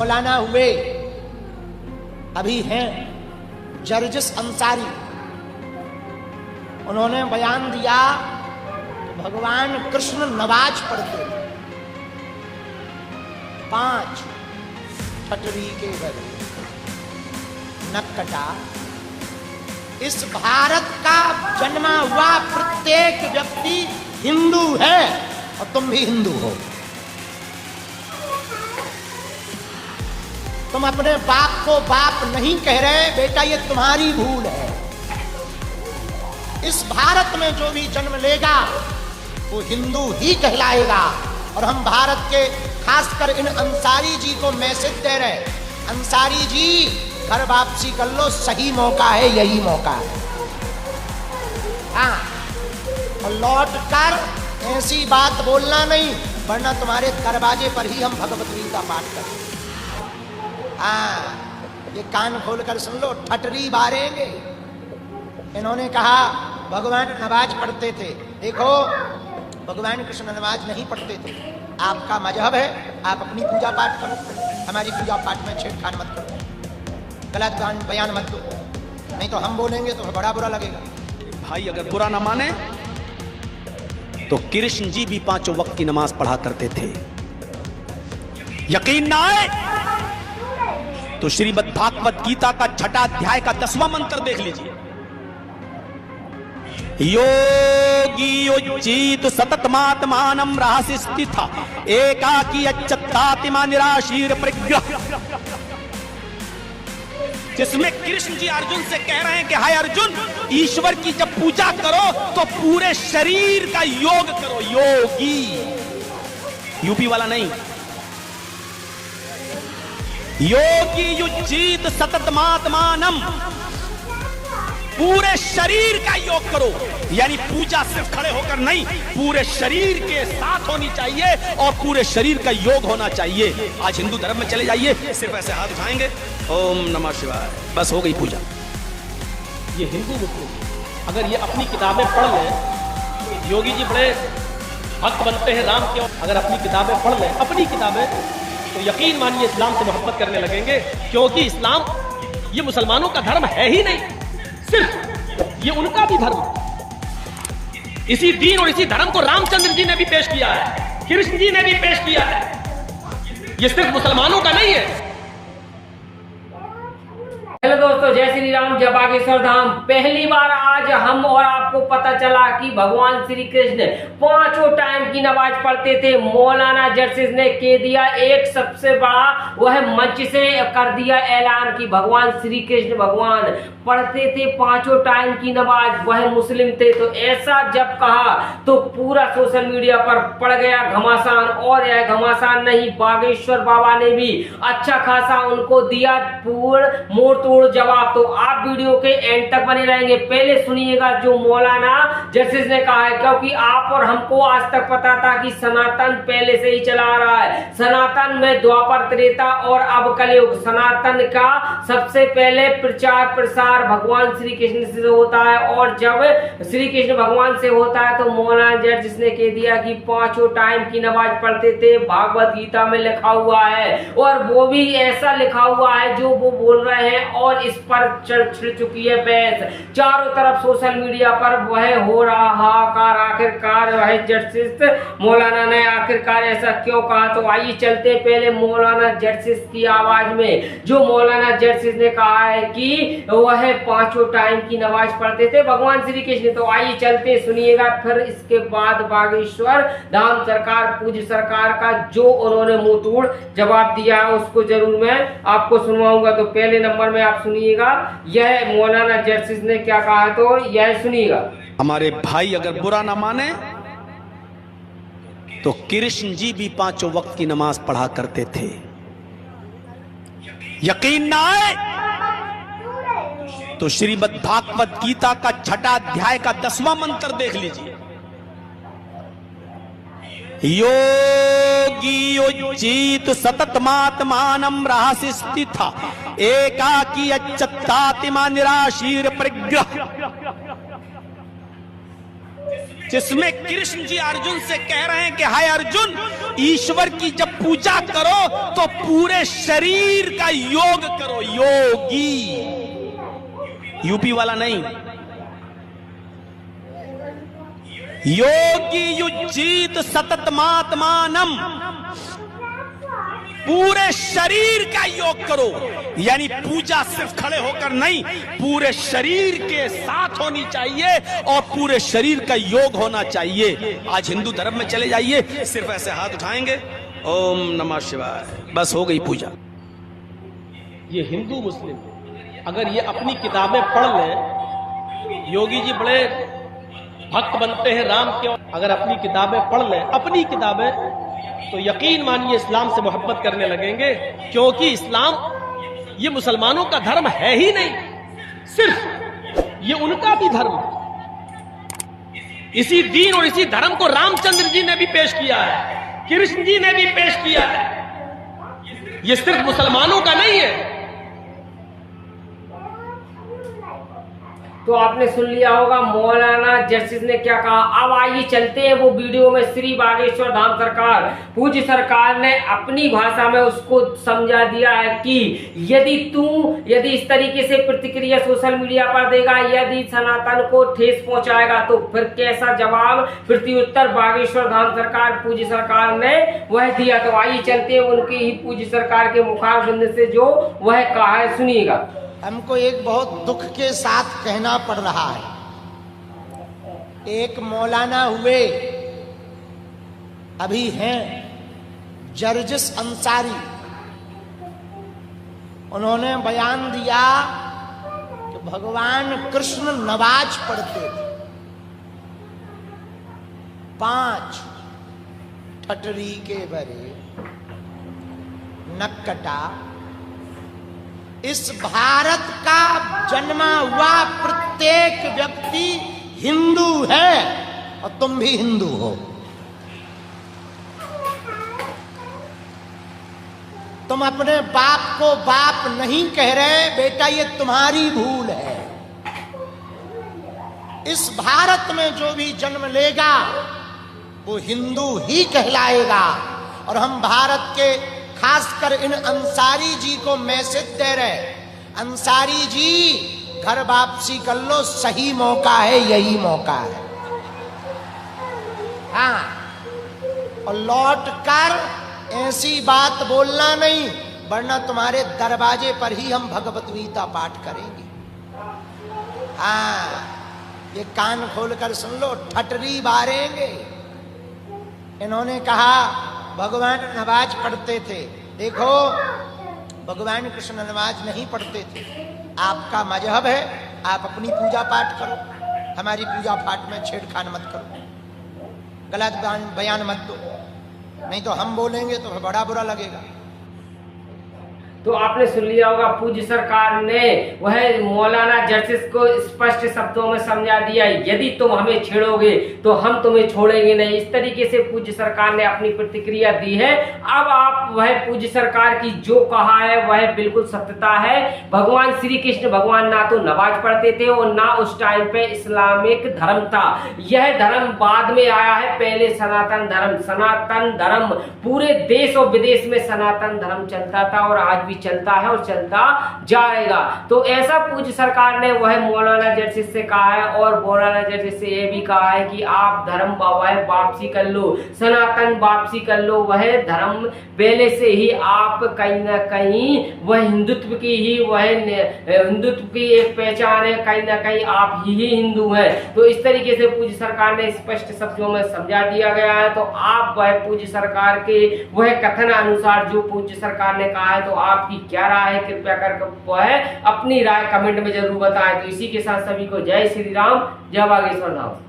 मौलाना हुए अभी हैं जर्जिस अंसारी। उन्होंने बयान दिया कि भगवान कृष्ण नमाज पढ़ते थे 5 ठटरी के बदले नक कटा। इस भारत का जन्मा हुआ प्रत्येक व्यक्ति हिंदू है और तुम भी हिंदू हो। तुम अपने बाप को बाप नहीं कह रहे बेटा, ये तुम्हारी भूल है। इस भारत में जो भी जन्म लेगा वो हिंदू ही कहलाएगा। और हम भारत के खासकर इन अंसारी जी को मैसेज दे रहे, अंसारी जी घर वापसी कर लो, सही मौका है, यही मौका है। हाँ, और लौट कर ऐसी बात बोलना नहीं, वरना तुम्हारे दरवाजे पर ही हम भगवत गीता पाठ करें। ये कान खोलकर सुन लो, ठटरी बारेंगे। इन्होंने कहा भगवान नमाज पढ़ते थे। देखो, भगवान कृष्ण नमाज नहीं पढ़ते थे। आपका मजहब है, आप अपनी पूजा पाठ करो, हमारी पूजा पाठ में छेड़खानी मत करो, गलत बयान मत दो, नहीं तो हम बोलेंगे तो बड़ा बुरा लगेगा। भाई अगर बुरा ना माने तो कृष्ण जी भी 5 वक्त की नमाज पढ़ा करते थे। यकीन ना आए तो श्रीमद् भागवत गीता का 6वां अध्याय का 10वां मंत्र देख लीजिए। योगी युज्जीत सततमात्मानं रहसि स्थितः एकाकी अच्युतात्मा निराशीर परिग्रह। जिसमें कृष्ण जी अर्जुन से कह रहे हैं कि हाय अर्जुन, ईश्वर की जब पूजा करो तो पूरे शरीर का योग करो। योगी, यूपी वाला नहीं। योगी युज्जीत सततमात्मानं, पूरे शरीर का योग करो। यानी पूजा सिर्फ खड़े होकर नहीं, पूरे शरीर के साथ होनी चाहिए और पूरे शरीर का योग होना चाहिए। आज हिंदू धर्म में चले जाइए, सिर्फ ऐसे हाथ उठाएंगे, ओम नमः शिवाय, बस हो गई पूजा। ये हिंदू मुस्लिम अगर ये अपनी किताबें पढ़ लें, योगी जी बड़े भक्त बनते हैं राम के, अगर अपनी किताबें पढ़ लें, अपनी किताबें, तो यकीन मानिए इस्लाम से मोहब्बत करने लगेंगे। क्योंकि इस्लाम ये मुसलमानों का धर्म है ही नहीं, सिर्फ ये उनका भी धर्म। इसी दीन और इसी धर्म को रामचंद्र जी ने भी पेश किया है, कृष्ण जी ने भी पेश किया है। ये सिर्फ मुसलमानों का नहीं है। हेलो दोस्तों, जय श्री राम, जय बागेश्वर धाम। पहली बार आज हम और आपको पता चला कि भगवान श्री कृष्ण 5 टाइम की नमाज पढ़ते थे। मौलाना जर्जिस ने कह दिया, एक सबसे बड़ा वह मंच से कर दिया ऐलान कि भगवान श्री कृष्ण भगवान पढ़ते थे 5 टाइम की नमाज, वह मुस्लिम थे। तो ऐसा जब कहा तो पूरा सोशल मीडिया पर पड़ गया घमासान। और यह घमासान नहीं, बागेश्वर बाबा ने भी अच्छा खासा उनको दिया पूर्ण मोड़ तोड़ जवाब। तो आप वीडियो के एंड तक बने रहेंगे। पहले सुनिएगा जो मौलाना जर्जिस ने कहा है, क्योंकि आप और हमको आज तक पता था कि सनातन पहले से ही चला आ रहा है। सनातन में द्वापर, त्रेता और अब कलयुग। सनातन का सबसे पहले प्रचार प्रसार भगवान श्री कृष्ण से होता है, और जब श्री कृष्ण भगवान से होता है तो मौलाना जर्जिस ने कह दिया कि 5 टाइम की नमाज पढ़ते थे, भागवत गीता में लिखा हुआ है। और वो भी ऐसा लिखा हुआ है जो वो बोल रहे हैं, और इस पर छिड़ चुकी है बहस चारों तरफ सोशल मीडिया पर। वह हो रहा हाहाकार, आखिरकार वह जर्जिस मौलाना ने आखिरकार ऐसा क्यों कहा। तो आइए चलते पहले मौलाना जर्जिस की आवाज में। जो मौलाना जर्जिस ने कहा है कि वह 5 टाइम की नमाज पढ़ते थे भगवान श्री कृष्ण। तो आइए चलते, सुनिएगा। फिर इसके बाद बागेश्वर धाम सरकार, पूज्य सरकार का जो उन्होंने मुंह तोड़ जवाब दिया है उसको जरूर मैं आपको सुनवाऊंगा। तो पहले नंबर में आप सुनिएगा यह मौलाना जर्जिस ने क्या कहा, तो यह सुनिएगा। हमारे भाई अगर बुरा ना माने तो कृष्ण जी भी 5 वक्त की नमाज पढ़ा करते थे। यकीन ना आए तो श्रीमद् भागवत गीता का 6वां अध्याय का 10वां मंत्र देख लीजिए। योगी युज्जीत सततमात्मानं रहसि स्थितः एकाकी अच्युतात्मा निराशीर परिग्रह। जिसमें कृष्ण जी अर्जुन से कह रहे हैं कि हाय अर्जुन, ईश्वर की जब पूजा करो तो पूरे शरीर का योग करो। योगी, यूपी वाला नहीं। योगी युजीत सततमात्मानम, पूरे शरीर का योग करो। यानी पूजा सिर्फ खड़े होकर नहीं, पूरे शरीर के साथ होनी चाहिए और पूरे शरीर का योग होना चाहिए। आज हिंदू धर्म में चले जाइए, सिर्फ ऐसे हाथ उठाएंगे, ओम नमः शिवाय, बस हो गई पूजा। ये हिंदू मुस्लिम अगर ये अपनी किताबें पढ़ लें, योगी जी बड़े भक्त बनते हैं राम के, अगर अपनी किताबें पढ़ लें, अपनी किताबें, तो यकीन मानिए इस्लाम से मोहब्बत करने लगेंगे। क्योंकि इस्लाम ये मुसलमानों का धर्म है ही नहीं, सिर्फ ये उनका भी धर्म है। इसी दीन और इसी धर्म को रामचंद्र जी ने भी पेश किया है, कृष्ण जी ने भी पेश किया है। ये सिर्फ मुसलमानों का नहीं है। तो आपने सुन लिया होगा मौलाना जर्सिस ने क्या कहा। अब आइए चलते हैं वो वीडियो में। श्री बागेश्वर धाम सरकार, पूज्य सरकार ने अपनी भाषा में उसको समझा दिया है कि यदि इस तरीके से प्रतिक्रिया सोशल मीडिया पर देगा, यदि सनातन को ठेस पहुंचाएगा, तो फिर कैसा जवाब प्रत्युत्तर बागेश्वर धाम सरकार, पूज्य सरकार ने वह दिया। तो आइए चलते हैं उनकी ही पूज्य सरकार के मुखारबिंद से जो वह कहा है, सुनिएगा। हमको एक बहुत दुख के साथ कहना पड़ रहा है, एक मौलाना हुए, अभी हैं जर्जिस अंसारी, उन्होंने बयान दिया कि भगवान कृष्ण नमाज पढ़ते थे, 5 ठटरी के बरे नक्कटा। इस भारत का जन्मा हुआ प्रत्येक व्यक्ति हिंदू है और तुम भी हिंदू हो। तुम अपने बाप को बाप नहीं कह रहे, बेटा ये तुम्हारी भूल है। इस भारत में जो भी जन्म लेगा वो हिंदू ही कहलाएगा। और हम भारत के खासकर इन अंसारी जी को मैसेज दे रहे, अंसारी जी घर वापसी कर लो, सही मौका है, यही मौका है। हाँ, और लौट कर ऐसी बात बोलना नहीं, वरना तुम्हारे दरवाजे पर ही हम भगवत गीता पाठ करेंगे। हाँ, ये कान खोलकर सुन लो, ठटरी बारेंगे। इन्होंने कहा भगवान नमाज पढ़ते थे। देखो, भगवान कृष्ण नमाज नहीं पढ़ते थे। आपका मजहब है, आप अपनी पूजा पाठ करो, हमारी पूजा पाठ में छेड़खानी मत करो, गलत बयान मत दो, नहीं तो हम बोलेंगे तो बड़ा बुरा लगेगा। तो आपने सुन लिया होगा, पूज्य सरकार ने वह मौलाना जर्सिस को स्पष्ट शब्दों में समझा दिया, यदि तुम हमें छेड़ोगे तो हम तुम्हें छोड़ेंगे नहीं। इस तरीके से पूज्य सरकार ने अपनी प्रतिक्रिया दी है। अब आप वह पूज्य सरकार की जो कहा है वह बिल्कुल सत्यता है। भगवान श्री कृष्ण भगवान ना तो नमाज पढ़ते थे और ना उस टाइम पे इस्लामिक धर्म था। यह धर्म बाद में आया है, पहले सनातन धर्म। सनातन धर्म पूरे देश और विदेश में सनातन धर्म चलता था और आज भी चलता है और चलता जाएगा। तो ऐसा पूज्य सरकार ने वह मौलाना जर्सिस से कहा है और मौलाना जर्सिस से यह भी कहा है कि आप धर्म वह वापसी कर लो, सनातन वापसी कर लो। वह धर्म पहले से ही आप कहीं ना कहीं वह हिंदुत्व की ही वह हिंदुत्व की एक पहचान है, कहीं ना कहीं आप ही हिंदू हैं। तो इस तरीके से पूज्य सरकार ने स्पष्ट शब्दों में समझा दिया गया है। तो आप वह पूज्य सरकार के वह कथन अनुसार जो पूज्य सरकार ने कहा है, तो आपकी क्या राय है, कृपया करके वह अपनी राय कमेंट में जरूर बताएं। तो इसी के साथ सभी को जय श्री राम, जय बागेश्वर धाम।